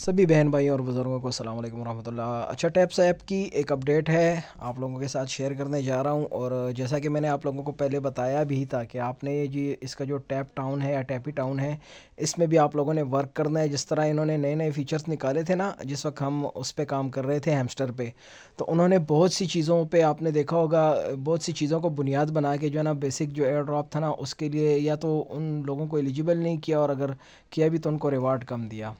सभी बहन भाई और बुज़ुर्गों को अस्सलाम वालेकुम रहमतुल्लाह। अच्छा, टैप्स ऐप की एक अपडेट है, आप लोगों के साथ शेयर करने जा रहा हूं। और जैसा कि मैंने आप लोगों को पहले बताया भी था कि आपने ये जी इसका जो टैप टाउन है या टैपी टाउन है, इसमें भी आप लोगों ने वर्क करना है। जिस तरह इन्होंने नए नए फीचर्स निकाले थे ना, जिस वक्त हम उस पर काम कर रहे थे हैमस्टर पे, तो उन्होंने बहुत सी चीज़ों पे आपने देखा होगा, बहुत सी चीज़ों को बुनियाद बना के जो है ना, बेसिक जो एयर ड्रॉप था ना उसके लिए या तो उन लोगों को एलिजिबल नहीं किया, और अगर किया भी तो उनको रिवार्ड कम दिया।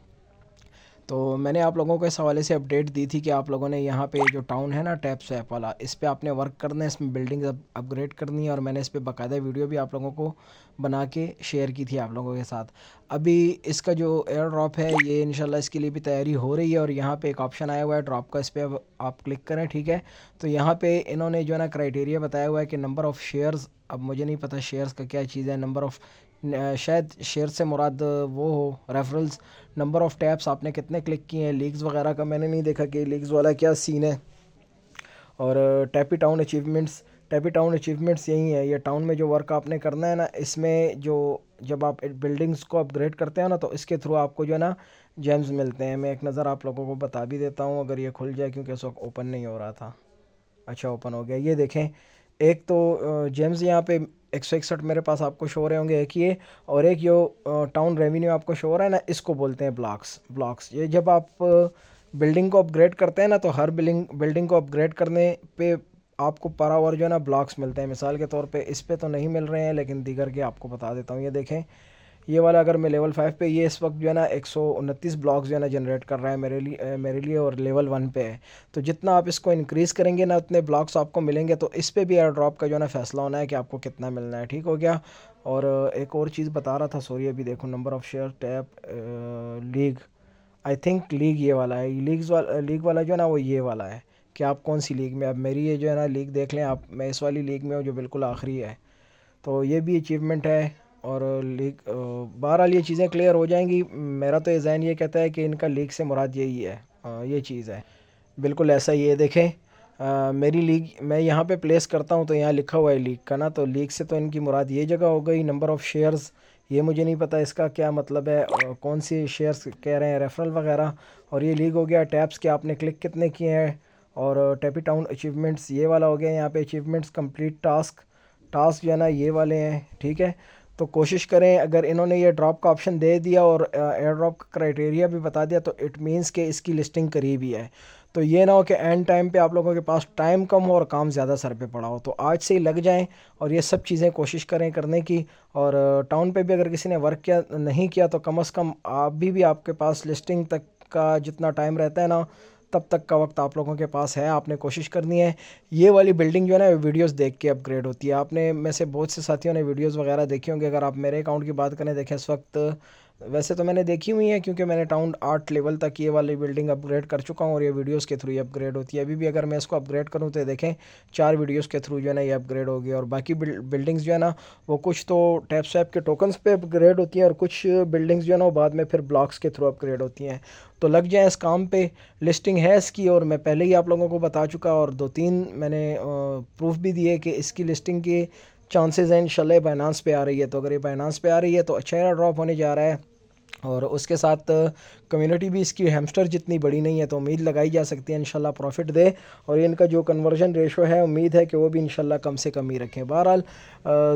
तो मैंने आप लोगों को इस हवाले से अपडेट दी थी कि आप लोगों ने यहाँ पे जो टाउन है ना टैप्स ऐप वाला, इस पे आपने वर्क करना है, इसमें बिल्डिंग अपग्रेड करनी है। और मैंने इस पे बाकायदा वीडियो भी आप लोगों को बना के शेयर की थी आप लोगों के साथ। अभी इसका जो एयर ड्रॉप है ये इंशाल्लाह इसके लिए भी तैयारी हो रही है। और यहाँ पे एक ऑप्शन आया हुआ है ड्रॉप का, इस पर अब आप क्लिक करें, ठीक है। तो यहाँ पे इन्होंने जो है ना क्राइटेरिया बताया हुआ है कि नंबर ऑफ़ शेयर्स, अब मुझे नहीं पता शेयर्स का क्या चीज़ है, नंबर ऑफ़, शायद शेयर से मुराद वो हो रेफरल्स, नंबर ऑफ़ टैप्स आपने कितने क्लिक किए हैं, लीक्स वगैरह का मैंने नहीं देखा कि लीक्स वाला क्या सीन है। और टैपी टाउन अचीवमेंट्स यही है, ये टाउन में जो वर्क आपने करना है ना, इसमें जो जब आप बिल्डिंग्स को अपग्रेड करते हैं ना, तो इसके थ्रू आपको जो है ना जेम्स मिलते हैं। मैं एक नज़र आप लोगों को बता भी देता हूँ, अगर ये खुल जाए, क्योंकि इस वक्त ओपन नहीं हो रहा था। अच्छा, ओपन हो गया, ये देखें। एक तो जेम्स यहाँ पे 161 मेरे पास आपको शो हो रहे होंगे, एक ये, और एक जो टाउन रेवेन्यू आपको शो हो रहा है ना, इसको बोलते हैं ब्लॉक्स। ये जब आप बिल्डिंग को अपग्रेड करते हैं ना, तो हर बिल्डिंग को अपग्रेड करने पे आपको पर आवर जो है ना ब्लॉक्स मिलते हैं। मिसाल के तौर पे इस पे तो नहीं मिल रहे हैं, लेकिन दीगर के आपको बता देता हूँ। ये देखें, ये वाला अगर मैं लेवल 5 पे, ये इस वक्त जो है ना 129 ब्लॉक्स जो है ना जनरेट कर रहा है मेरे लिए, और लेवल 1 पे है। तो जितना आप इसको इंक्रीज़ करेंगे ना, उतने ब्लॉक्स आपको मिलेंगे। तो इस पे भी एयर ड्रॉप का जो है ना फ़ैसला होना है कि आपको कितना मिलना है, ठीक हो गया। और एक और चीज़ बता रहा था, सॉरी, अभी देखो, number of share tap league, I think league ये वाला है। लीग वाला जो है ना वो ये वाला है कि आप कौन सी लीग में, अब मेरी ये जो है ना लीग देख लें आप, मैं इस वाली लीग में हूँ जो बिल्कुल आखिरी है। तो ये भी अचीवमेंट है। और लीग, बहरहाल ये चीज़ें क्लियर हो जाएंगी। मेरा तो ये ज़हन ये कहता है कि इनका लीग से मुराद यही है, ये चीज़ है, बिल्कुल ऐसा ही है। देखें, मेरी लीग मैं यहाँ पे प्लेस करता हूँ, तो यहाँ लिखा हुआ है लीग का ना, तो लीग से तो इनकी मुराद ये जगह हो गई। नंबर ऑफ़ शेयर्स, ये मुझे नहीं पता इसका क्या मतलब है, कौन सी शेयर्स कह रहे हैं, रेफरल वगैरह। और ये लीग हो गया। टैप्स के आपने क्लिक कितने किए हैं। और टैपी टाउन अचीवमेंट्स ये वाला हो गया, यहाँ पे अचीवमेंट्स कंप्लीट टास्क जो है ना ये वाले हैं, ठीक है। तो कोशिश करें, अगर इन्होंने ये ड्रॉप का ऑप्शन दे दिया और एयर ड्रॉप का क्राइटेरिया भी बता दिया, तो इट मीन्स कि इसकी लिस्टिंग करीब ही है। तो ये ना हो कि एंड टाइम पे आप लोगों के पास टाइम कम हो और काम ज़्यादा सर पे पड़ा हो। तो आज से ही लग जाएं और ये सब चीज़ें कोशिश करें करने की। और टाउन पे भी अगर किसी ने वर्क किया नहीं किया, तो कम अज़ कम अभी भी आपके पास लिस्टिंग तक का जितना टाइम रहता है ना, तब तक का वक्त आप लोगों के पास है। आपने कोशिश करनी है। ये वाली बिल्डिंग जो है ना वीडियोस देख के अपग्रेड होती है। आपने में से बहुत से साथियों ने वीडियोस वगैरह देखी होंगी। अगर आप मेरे अकाउंट की बात करें, देखें इस वक्त, वैसे तो मैंने देखी हुई है क्योंकि मैंने टाउन 8 लेवल तक ये वाली बिल्डिंग अपग्रेड कर चुका हूँ, और ये वीडियोस के थ्रू ही अपग्रेड होती है। अभी भी अगर मैं इसको अपग्रेड करूँ तो देखें 4 वीडियोस के थ्रू जो है ना ये अपग्रेड होगी। और बाकी बिल्डिंग्स जो है ना, वो कुछ तो टैप स्वैप के टोकन्स पे अपग्रेड होती हैं, और कुछ बिल्डिंग्स जो है ना वो बाद में फिर ब्लॉक्स के थ्रू अपग्रेड होती हैं। तो लग जाए इस काम पे। लिस्टिंग है इसकी, और मैं पहले ही आप लोगों को बता चुका, और 2-3 मैंने प्रूफ भी दिए कि इसकी लिस्टिंग के चांसेस हैं इंशाल्लाह बाइनांस पे आ रही है। तो अगर ये बाइनांस पे आ रही है तो अच्छा एयर ड्रॉप होने जा रहा है। और उसके साथ कम्युनिटी भी इसकी हैमस्टर जितनी बड़ी नहीं है, तो उम्मीद लगाई जा सकती है इंशाल्लाह प्रॉफिट दे। और इनका जो कन्वर्जन रेशो है, उम्मीद है कि वो भी इंशाल्लाह कम से कम ही रखें। बहरहाल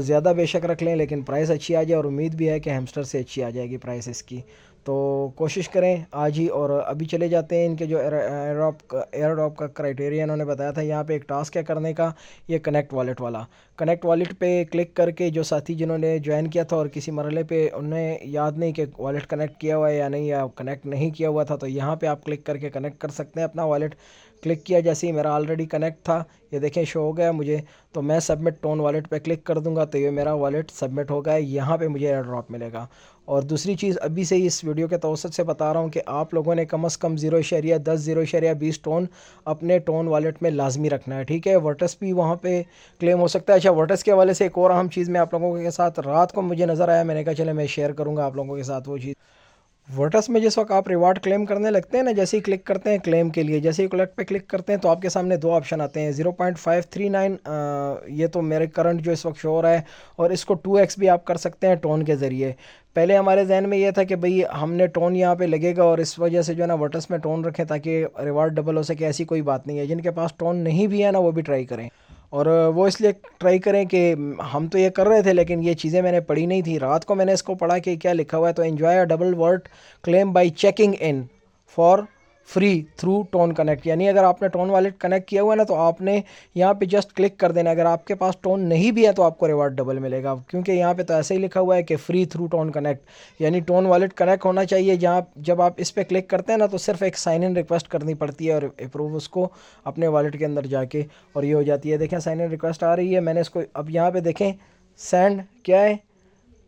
ज़्यादा बेशक रख लें, लेकिन प्राइस अच्छी आ जाए, और उम्मीद भी है कि हैमस्टर से अच्छी आ जाएगी प्राइस इसकी। तो कोशिश करें आज ही। और अभी चले जाते हैं इनके जो एयर ड्रॉप का क्राइटेरिया इन्होंने बताया था। यहाँ पे एक टास्क है करने का, ये कनेक्ट वॉलेट वाला। कनेक्ट वॉलेट पे क्लिक करके जो साथी जिन्होंने ज्वाइन किया था और किसी मरहले पे उन्हें याद नहीं कि वॉलेट कनेक्ट किया हुआ है या नहीं, या कनेक्ट नहीं किया हुआ था, तो यहाँ पे आप क्लिक करके कनेक्ट कर सकते हैं अपना वॉलेट। क्लिक किया जैसे ही मेरा ऑलरेडी कनेक्ट था, ये देखें शो हो गया मुझे। तो मैं सबमिट टोन वॉलेट पे क्लिक कर दूंगा, तो ये मेरा वॉलेट सबमिट हो गया, यहाँ पे मुझे एयर ड्रॉप मिलेगा। और दूसरी चीज़, अभी से ही इस वीडियो के तवसत से बता रहा हूँ कि आप लोगों ने कम अज़ कम 0.10 0.20 टोन अपने टोन वॉलेट में लाजमी रखना है, ठीक है। वर्टस भी वहाँ पे क्लेम हो सकता है। अच्छा, वर्टस के हवाले से एक और अहम चीज़ मैं आप लोगों के साथ रात को मुझे नज़र आया, मैंने कहा चले मैं शेयर करूँगा आप लोगों के साथ वो चीज़। वर्टस में जिस वक्त आप रिवार्ड क्लेम करने लगते हैं ना, जैसे ही क्लिक करते हैं क्लेम के लिए, जैसे ही कलेक्ट पे क्लिक करते हैं तो आपके सामने दो ऑप्शन आते हैं, 0.539 ये तो मेरे करंट जो इस वक्त शो हो रहा है, और इसको 2x भी आप कर सकते हैं टोन के ज़रिए। पहले हमारे जहन में ये था कि भाई हमने टोन यहाँ पे लगेगा और इस वजह से जो है ना वर्टस में टोन रखें ताकि रिवार्ड डबल हो सके, ऐसी कोई बात नहीं है। जिनके पास टोन नहीं भी है ना वो भी ट्राई करें, और वो इसलिए ट्राई करें कि हम तो ये कर रहे थे लेकिन ये चीज़ें मैंने पढ़ी नहीं थी। रात को मैंने इसको पढ़ा कि क्या लिखा हुआ है, तो enjoy a double word claim bye checking in for free through tone connect. यानी अगर आपने टोन वॉलेट कनेक्ट किया हुआ है ना तो आपने यहाँ पे जस्ट क्लिक कर देना। अगर आपके पास टोन नहीं भी है तो आपको रिवार्ड डबल मिलेगा, क्योंकि यहाँ पे तो ऐसे ही लिखा हुआ है कि फ्री थ्रू टोन कनेक्ट। यानी टोन वॉलेट कनेक्ट होना चाहिए। जहाँ जब आप इस पर क्लिक करते हैं ना तो सिर्फ एक साइन इन रिक्वेस्ट करनी पड़ती है और अप्रूव उसको अपने वॉलेट के अंदर जाके, और ये हो जाती है। देखें साइन इन रिक्वेस्ट आ रही है, मैंने इसको अब यहाँ पे देखें सेंड क्या है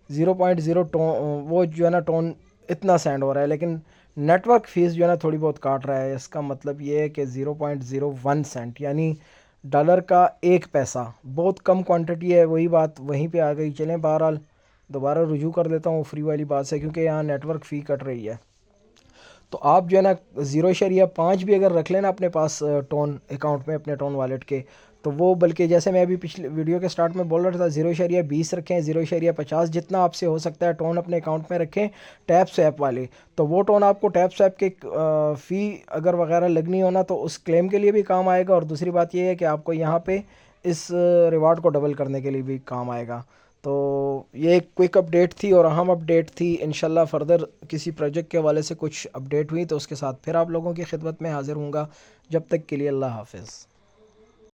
0.0 टोन, वो जो है ना टोन इतना सेंड हो रहा है, लेकिन नेटवर्क फ़ीस जो है ना थोड़ी बहुत काट रहा है। इसका मतलब ये है कि 0.01 सेंट यानी डॉलर का 1 पैसा, बहुत कम क्वांटिटी है। वही बात वहीं पे आ गई। चलें बहरहाल दोबारा रुजू कर देता हूँ फ्री वाली बात से, क्योंकि यहाँ नेटवर्क फ़ी कट रही है। तो आप जो है ना 0.5 भी अगर रख लेना अपने पास टोन अकाउंट में, अपने टोन वॉलेट के, तो वो बल्कि जैसे मैं अभी पिछले वीडियो के स्टार्ट में बोल रहा था 0.20 रखें, 0.50 जितना आपसे हो सकता है टोन अपने अकाउंट में रखें टैप स्वैप वाले। तो वो टोन आपको टैप स्वैप के फ़ी अगर वगैरह लगनी हो ना तो उस क्लेम के लिए भी काम आएगा, और दूसरी बात ये है कि आपको यहाँ पे इस रिवार्ड को डबल करने के लिए भी काम आएगा। तो ये एक क्विक अपडेट थी और अहम अपडेट थी। इंशाल्लाह फ़र्दर किसी प्रोजेक्ट के हवाले से कुछ अपडेट हुई तो उसके साथ फिर आप लोगों की खिदमत में हाज़िर हूँगा। जब तक के लिए अल्लाह हाफ़िज़।